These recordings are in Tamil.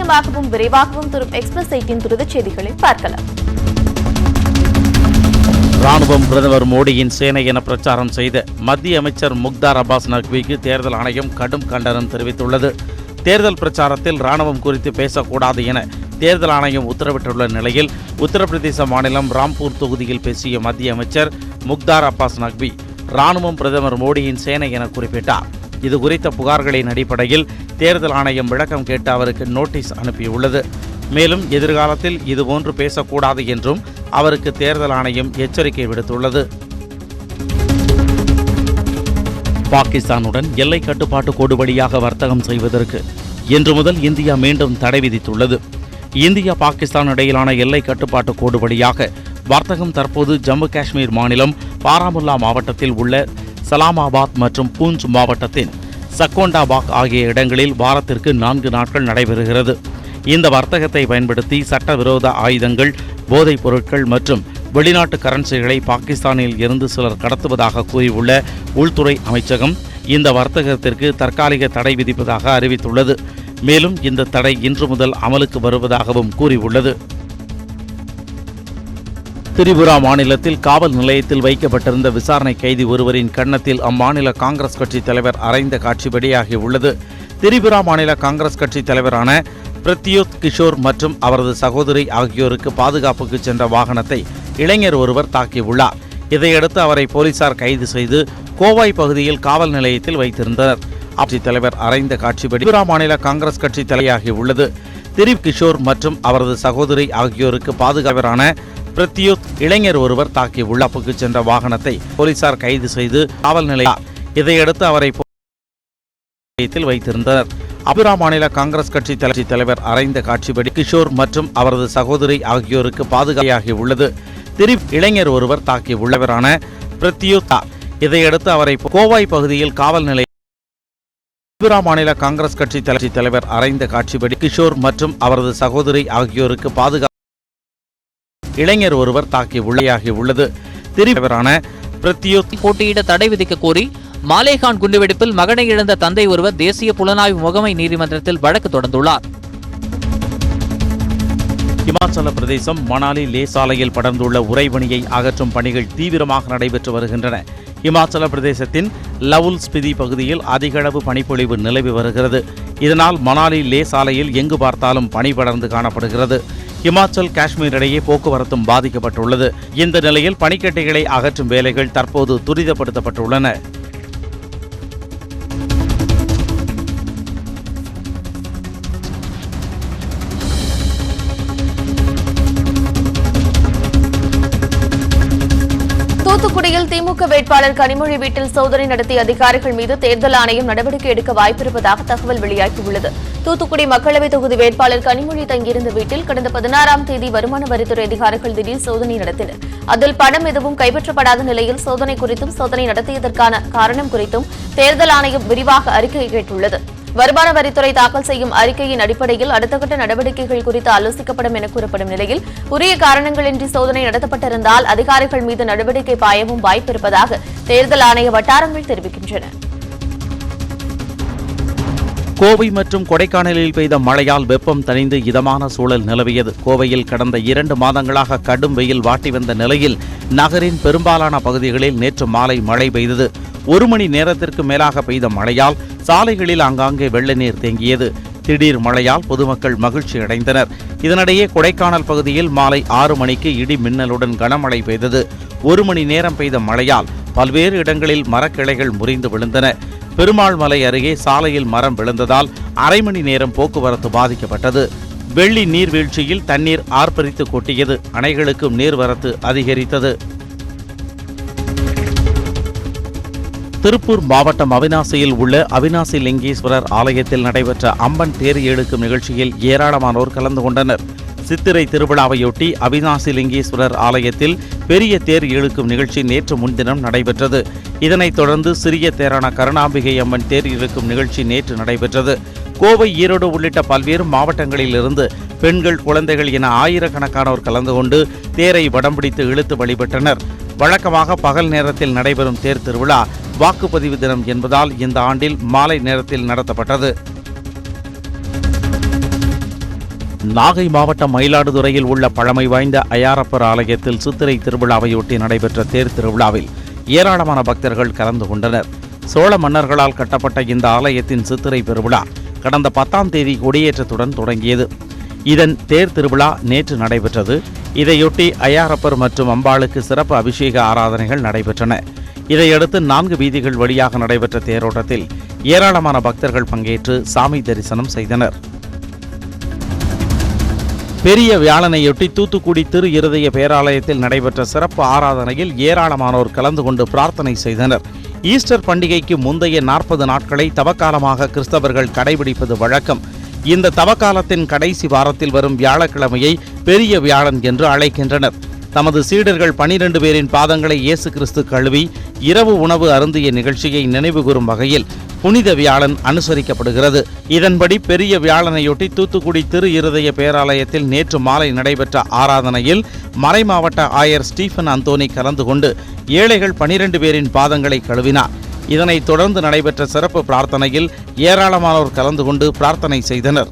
துல்லியமாகவும் விரைவாகவும் தரும் எக்ஸ்பிரஸ் 18 துரித செய்திகளை பார்க்கலாம். ராணுவம் பிரதமர் மோடியின் சேனை என பிரச்சாரம் செய்த மத்திய அமைச்சர் முக்தார் அப்பாஸ் நக்விக்கு தேர்தல் ஆணையம் கடும் கண்டனம் தெரிவித்துள்ளது. தேர்தல் பிரச்சாரத்தில் ராணுவம் குறித்து பேசக்கூடாது என தேர்தல் ஆணையம் உத்தரவிட்டுள்ள நிலையில் உத்தரப்பிரதேச மாநிலம் ராம்பூர் தொகுதியில் பேசிய மத்திய அமைச்சர் முக்தார் அப்பாஸ் நக்வி ராணுவம் பிரதமர் மோடியின் சேனை என குறிப்பிட்டார். இது குறித்த புகார்களின் அடிப்படையில் தேர்தல் ஆணையம் விளக்கம் கேட்டு அவருக்கு நோட்டீஸ் அனுப்பியுள்ளது. மேலும் எதிர்காலத்தில் இதுபோன்று பேசக்கூடாது என்றும் அவருக்கு தேர்தல் ஆணையம் எச்சரிக்கை விடுத்துள்ளது. பாகிஸ்தானுடன் எல்லை கட்டுப்பாட்டு கோடு வழியாக வர்த்தகம் செய்வதற்கு இன்று முதல் இந்தியா மீண்டும் தடை விதித்துள்ளது. இந்தியா பாகிஸ்தான் இடையிலான எல்லை கட்டுப்பாட்டு கோடு வழியாக வர்த்தகம் தற்போது ஜம்மு காஷ்மீர் மாநிலம் பாராமுல்லா மாவட்டத்தில் உள்ள சலாமாபாத் மற்றும் பூஞ்ச் மாவட்டத்தின் சக்கோண்டாபாக் ஆகிய இடங்களில் வாரத்திற்கு 4 நாட்கள் நடைபெறுகிறது. இந்த வர்த்தகத்தை பயன்படுத்தி சட்டவிரோத ஆயுதங்கள், போதைப் பொருட்கள் மற்றும் வெளிநாட்டு கரன்சிகளை பாகிஸ்தானில் இருந்து சிலர் கடத்துவதாக கூறியுள்ள உள்துறை அமைச்சகம் இந்த வர்த்தகத்திற்கு தற்காலிக தடை விதிப்பதாக அறிவித்துள்ளது. மேலும் இந்த தடை இன்று முதல் அமலுக்கு வருவதாகவும் கூறியுள்ளது. திரிபுரா மாநிலத்தில் காவல் நிலையத்தில் வைக்கப்பட்டிருந்த விசாரணை கைதி ஒருவரின் கன்னத்தில் அம்மாநில காங்கிரஸ் கட்சி தலைவர் அறைந்த காட்சி வெளியாகியுள்ளது. திரிபுரா மாநில காங்கிரஸ் கட்சி தலைவரான பிரத்யோத் கிஷோர் மற்றும் அவரது சகோதரி ஆகியோருக்கு பாதுகாப்புக்கு சென்ற வாகனத்தை இளைஞர் ஒருவர் தாக்கியுள்ளார். இதையடுத்து அவரை போலீசார் கைது செய்து கோவாய் பகுதியில் காவல் நிலையத்தில் வைத்திருந்தனர். ஆட்சித் தலைவர் அறைந்த காட்சி திரிபுரா மாநில காங்கிரஸ் கட்சி தலையாகியுள்ளது. திரிப் கிஷோர் மற்றும் அவரது சகோதரி ஆகியோருக்கு பாதுகாவலரான பிரத்யோத் இளைஞர் ஒருவர் தாக்கியுள்ளார். சென்ற வாகனத்தை போலீசார் கைது செய்து காவல் நிலையம் இதையடுத்து அவரை நிலையத்தில் வைத்திருந்தனர். திரிபுரா மாநில காங்கிரஸ் கட்சி தலைவர் அறைந்த காட்சிப்படி கிஷோர் மற்றும் அவரது சகோதரி ஆகியோருக்கு பாதுகாப்பாகியுள்ளது. திரிப் இளைஞர் ஒருவர் தாக்கியுள்ளவரான பிரத்யோத் இதையடுத்து அவரை கோவாய் பகுதியில் காவல் நிலையம் திரிபுரா மாநில காங்கிரஸ் கட்சி தலைவர் அறைந்த காட்சிப்படி கிஷோர் மற்றும் அவரது சகோதரி ஆகியோருக்கு பாதுகாப்பு இளைஞர் ஒருவர் தாக்கியுள்ளது. திரிபுரான பிரத்யோத் போட்டியிட தடை விதிக்க கோரி மாலேகான் குண்டுவெடிப்பில் மகனை இழந்த தந்தை ஒருவர் தேசிய புலனாய்வு முகமை நீதிமன்றத்தில் வழக்கு தொடர்ந்துள்ளார். இமாச்சல பிரதேசம் மணாலி லே சாலையில் படர்ந்துள்ள உறைபனியை அகற்றும் பணிகள் தீவிரமாக நடைபெற்று வருகின்றன. இமாச்சல பிரதேசத்தின் லவுல் ஸ்பிதி பகுதியில் அதிகளவு பனிப்பொழிவு நிலவி வருகிறது. இதனால் மணாலி லே சாலையில் எங்கு பார்த்தாலும் பனி படர்ந்து காணப்படுகிறது. இமாச்சல் காஷ்மீர் இடையே போக்குவரத்தும் பாதிக்கப்பட்டுள்ளது. இந்த நிலையில் பனிக்கட்டிகளை அகற்றும் வேலைகள் தற்போது துரிதப்படுத்தப்பட்டுள்ளன. தூத்துக்குடியில் திமுக வேட்பாளர் கனிமொழி வீட்டில் சோதனை நடத்திய அதிகாரிகள் மீது தேர்தல் ஆணையம் நடவடிக்கை எடுக்க வாய்ப்பிருப்பதாக தகவல் வெளியாகியுள்ளது. தூத்துக்குடி மக்களவைத் தொகுதி வேட்பாளர் கனிமொழி தங்கியிருந்த வீட்டில் கடந்த 16ஆம் தேதி வருமான வரித்துறை அதிகாரிகள் திடீர் சோதனை நடத்தினர். அதில் பணம் எதுவும் கைப்பற்றப்படாத நிலையில் சோதனை குறித்தும் சோதனை நடத்தியதற்கான காரணம் குறித்தும் தேர்தல் ஆணையம் விரிவாக அறிக்கை கேட்டுள்ளது. வருமான வரித்துறை தாக்கல் செய்யும் அறிக்கையின் அடிப்படையில் அடுத்த கட்ட நடவடிக்கைகள் குறித்து ஆலோசிக்கப்படும் என கூறப்படும் நிலையில் உரிய காரணங்களின்றி சோதனை நடத்தப்பட்டிருந்தால் அதிகாரிகள் மீது நடவடிக்கை பாயவும் வாய்ப்பிருப்பதாக தேர்தல் ஆணைய வட்டாரங்கள் தெரிவிக்கின்றன. கோவை மற்றும் கொடைக்கானலில் பெய்த மழையால் வெப்பம் தணிந்து இதமான சூழல் நிலவியது. கோவையில் கடந்த 2 மாதங்களாக கடும் வெயில் வாட்டி வந்த நிலையில் நகரின் பெரும்பாலான பகுதிகளில் நேற்று மாலை மழை பெய்தது. 1 மணி நேரத்திற்கு மேலாக பெய்த மழையால் சாலைகளில் ஆங்காங்கே வெள்ள நீர் தேங்கியது. திடீர் மழையால் பொதுமக்கள் மகிழ்ச்சி அடைந்தனர். இதனிடையே கொடைக்கானல் பகுதியில் மாலை 6 மணிக்கு இடி மின்னலுடன் கனமழை பெய்தது. 1 மணி நேரம் பெய்த மழையால் பல்வேறு இடங்களில் மரக்கிளைகள் முறிந்து விழுந்தன. பெருமாள் மலை அருகே சாலையில் மரம் விழுந்ததால் அரை மணி நேரம் போக்குவரத்து பாதிக்கப்பட்டது. வெள்ளி நீர்வீழ்ச்சியில் தண்ணீர் ஆர்ப்பரித்து கொட்டியது. அணைகளுக்கும் நீர்வரத்து அதிகரித்தது. திருப்பூர் மாவட்டம் அவிநாசியில் உள்ள அவிநாசி லிங்கேஸ்வரர் ஆலயத்தில் நடைபெற்ற அம்மன் தேர் இழுக்கும் நிகழ்ச்சியில் ஏராளமானோர் கலந்து கொண்டனர். சித்திரை திருவிழாவையொட்டி அவிநாசி லிங்கேஸ்வரர் ஆலயத்தில் பெரிய தேர் இழுக்கும் நிகழ்ச்சி நேற்று முன்தினம் நடைபெற்றது. இதனைத் தொடர்ந்து சிறிய தேரான கருணாம்பிகை அம்மன் தேர் இழுக்கும் நிகழ்ச்சி நேற்று நடைபெற்றது. கோவை, ஈரோடு உள்ளிட்ட பல்வேறு மாவட்டங்களிலிருந்து பெண்கள், குழந்தைகள் என ஆயிரக்கணக்கானோர் கலந்து கொண்டு தேரை வடம் பிடித்து இழுத்து வழிபட்டனர். வழக்கமாக பகல் நேரத்தில் நடைபெறும் தேர் திருவிழா வாக்குப்பதிவு தினம் என்பதால் இந்த ஆண்டில் மாலை நேரத்தில் நடத்தப்பட்டது. நாகை மாவட்டம் மயிலாடுதுறையில் உள்ள பழமை வாய்ந்த ஐயாரப்பர் ஆலயத்தில் சித்திரை திருவிழாவையொட்டி நடைபெற்ற தேர் திருவிழாவில் ஏராளமான பக்தர்கள் கலந்து கொண்டனர். சோழ மன்னர்களால் கட்டப்பட்ட இந்த ஆலயத்தின் சித்திரை பெருவிழா கடந்த 10ஆம் தேதி கொடியேற்றத்துடன் தொடங்கியது. இதன் தேர் திருவிழா நேற்று நடைபெற்றது. இதையொட்டி ஐயாரப்பர் மற்றும் அம்பாளுக்கு சிறப்பு அபிஷேக ஆராதனைகள் நடைபெற்றன. இதையடுத்து 4 வீதிகள் வழியாக நடைபெற்ற தேரோட்டத்தில் ஏராளமான பக்தர்கள் பங்கேற்று சாமி தரிசனம் செய்தனர். பெரிய வியாழனையொட்டி தூத்துக்குடி திரு இருதய பேராலயத்தில் நடைபெற்ற சிறப்பு ஆராதனையில் ஏராளமானோர் கலந்து கொண்டு பிரார்த்தனை செய்தனர். ஈஸ்டர் பண்டிகைக்கு முந்தைய 40 நாட்களை தவக்காலமாக கிறிஸ்தவர்கள் கடைபிடிப்பது வழக்கம். இந்த தவக்காலத்தின் கடைசி வாரத்தில் வரும் வியாழக்கிழமையை பெரிய வியாழன் என்று அழைக்கின்றனர். தமது சீடர்கள் 12 பேரின் பாதங்களை இயேசு கிறிஸ்து கழுவி இரவு உணவு அருந்திய நிகழ்ச்சியை நினைவுகூரும் வகையில் புனித வியாழன் அனுசரிக்கப்படுகிறது. இதன்படி பெரிய வியாழனையொட்டி தூத்துக்குடி திரு இருதய பேராலயத்தில் நேற்று மாலை நடைபெற்ற ஆராதனையில் மறைமாவட்ட ஆயர் ஸ்டீபன் அந்தோனி கலந்து கொண்டு ஏழைகள் 12 பேரின் பாதங்களை கழுவினார். இதனைத் தொடர்ந்து நடைபெற்ற சிறப்பு பிரார்த்தனையில் ஏராளமானோர் கலந்து கொண்டு பிரார்த்தனை செய்தனர்.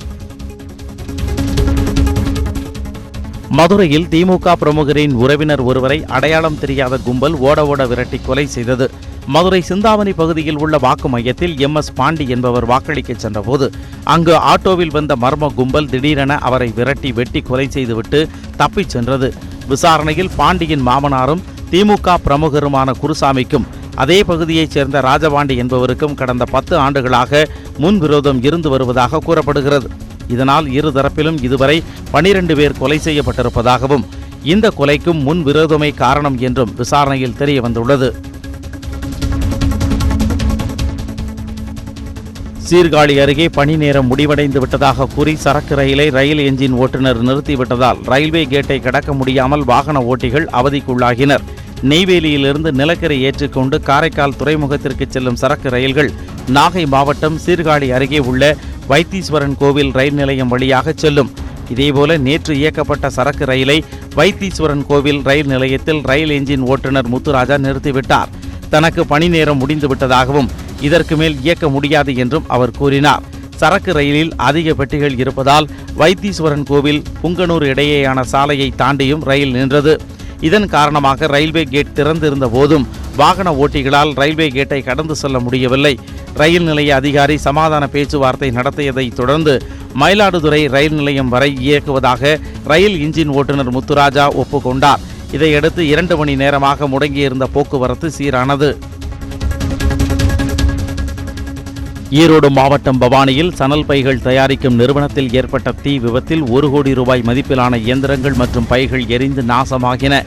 மதுரையில் திமுக பிரமுகரின் உறவினர் ஒருவரை அடையாளம் தெரியாத கும்பல் ஓட விரட்டி கொலை செய்தது. மதுரை சிந்தாமணி பகுதியில் உள்ள வாக்கு மையத்தில் MS பாண்டி என்பவர் வாக்களிக்க சென்றபோது அங்கு ஆட்டோவில் வந்த மர்ம கும்பல் திடீரென அவரை விரட்டி வெட்டி கொலை செய்துவிட்டு தப்பிச் சென்றது. விசாரணையில் பாண்டியின் மாமனாரும் திமுக பிரமுகருமான குருசாமிக்கும் அதே பகுதியைச் சேர்ந்த ராஜபாண்டி என்பவருக்கும் கடந்த 10 ஆண்டுகளாக முன்விரோதம் இருந்து வருவதாக கூறப்படுகிறது. இதனால் இருதரப்பிலும் இதுவரை 12 பேர் கொலை செய்யப்பட்டிருப்பதாகவும் இந்த கொலைக்கும் முன்விரோதமே காரணம் என்றும் விசாரணையில் தெரிய வந்துள்ளது. சீர்காழி அருகே பணி நேரம் முடிவடைந்து விட்டதாக கூறி சரக்கு ரயிலை ரயில் என்ஜின் ஓட்டுநர் நிறுத்திவிட்டதால் ரயில்வே கேட்டை கடக்க முடியாமல் வாகன ஓட்டிகள் அவதிக்குள்ளாகினர். நெய்வேலியிலிருந்து நிலக்கரி ஏற்றிக்கொண்டு காரைக்கால் துறைமுகத்திற்கு செல்லும் சரக்கு ரயில்கள் நாகை மாவட்டம் சீர்காழி அருகே உள்ள வைத்தீஸ்வரன் கோவில் ரயில் நிலையம் வழியாக செல்லும். இதேபோல நேற்று இயக்கப்பட்ட சரக்கு ரயிலை வைத்தீஸ்வரன் கோவில் ரயில் நிலையத்தில் ரயில் என்ஜின் ஓட்டுநர் முத்துராஜா நிறுத்திவிட்டார். தனக்கு பணி நேரம் முடிந்துவிட்டதாகவும் இதற்கு மேல் இயக்க முடியாது என்றும் அவர் கூறினார். சரக்கு ரயிலில் அதிக பெட்டிகள் இருப்பதால் வைத்தீஸ்வரன் கோவில் புங்கனூர் இடையேயான சாலையை தாண்டியும் ரயில் நின்றது. இதன் காரணமாக ரயில்வே கேட் திறந்திருந்த போதும் வாகன ஓட்டிகளால் ரயில்வே கேட்டை கடந்து செல்ல முடியவில்லை. ரயில் நிலைய அதிகாரி சமாதான பேச்சுவார்த்தை நடத்தியதை தொடர்ந்து மயிலாடுதுறை ரயில் நிலையம் வரை இயக்குவதாக ரயில் இன்ஜின் ஓட்டுநர் முத்துராஜா ஒப்புக்கொண்டார். இதையடுத்து 2 மணி நேரமாக முடங்கியிருந்த போக்குவரத்து சீரானது. ஈரோடு மாவட்டம் பவானியில் சணல் பைகள் தயாரிக்கும் நிறுவனத்தில் ஏற்பட்ட தீ விபத்தில் 1 கோடி ரூபாய் மதிப்பிலான இயந்திரங்கள் மற்றும் பைகள் எரிந்து நாசமாகின.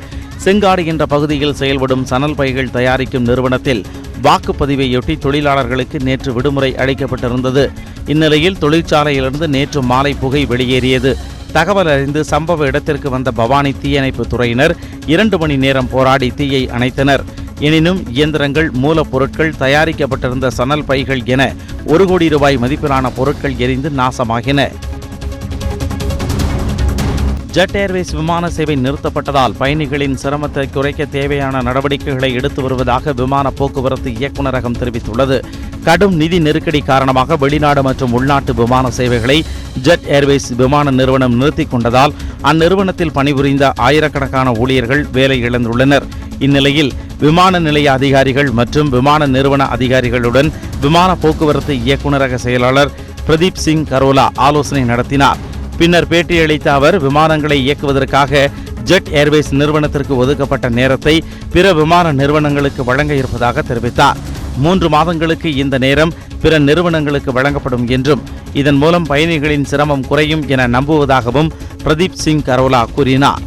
செங்காடு என்ற பகுதியில் செயல்படும் சணல் பைகள் தயாரிக்கும் நிறுவனத்தில் வாக்குப்பதிவையொட்டி தொழிலாளர்களுக்கு நேற்று விடுமுறை அளிக்கப்பட்டிருந்தது. இந்நிலையில் தொழிற்சாலையிலிருந்து நேற்று மாலை புகை வெளியேறியது. தகவல் அறிந்து சம்பவ இடத்திற்கு வந்த பவானி தீயணைப்பு துறையினர் 2 மணி நேரம் போராடி தீயை அணைத்தனர். எனினும் இயந்திரங்கள், மூலப்பொருட்கள், தயாரிக்கப்பட்டிருந்த சணல் பைகள் என 1 கோடி ரூபாய் மதிப்பிலான பொருட்கள் எரிந்து நாசமாகின. ஜெட் ஏர்வேஸ் விமான சேவை நிறுத்தப்பட்டதால் பயணிகளின் சிரமத்தை குறைக்க தேவையான நடவடிக்கைகளை எடுத்து வருவதாக விமான போக்குவரத்து இயக்குநரகம் தெரிவித்துள்ளது. கடும் நிதி நெருக்கடி காரணமாக வெளிநாடு மற்றும் உள்நாட்டு விமான சேவைகளை ஜெட் ஏர்வேஸ் விமான நிறுவனம் நிறுத்திக் கொண்டதால் அந்நிறுவனத்தில் பணிபுரிந்த ஆயிரக்கணக்கான ஊழியர்கள் வேலை இழந்துள்ளனர். இந்நிலையில் விமான நிலைய அதிகாரிகள் மற்றும் விமான நிறுவன அதிகாரிகளுடன் விமான போக்குவரத்து இயக்குநரக செயலாளர் பிரதீப் சிங் கரோலா ஆலோசனை நடத்தினார். பின்னர் பேட்டியளித்த அவர் விமானங்களை இயக்குவதற்காக ஜெட் ஏர்வேஸ் நிறுவனத்திற்கு ஒதுக்கப்பட்ட நேரத்தை பிற விமான நிறுவனங்களுக்கு வழங்க இருப்பதாக தெரிவித்தார். 3 மாதங்களுக்கு இந்த நேரம் பிற நிறுவனங்களுக்கு வழங்கப்படும் என்றும் இதன் மூலம் பயணிகளின் சிரமம் குறையும் என நம்புவதாகவும் பிரதீப் சிங் கரோலா கூறினார்.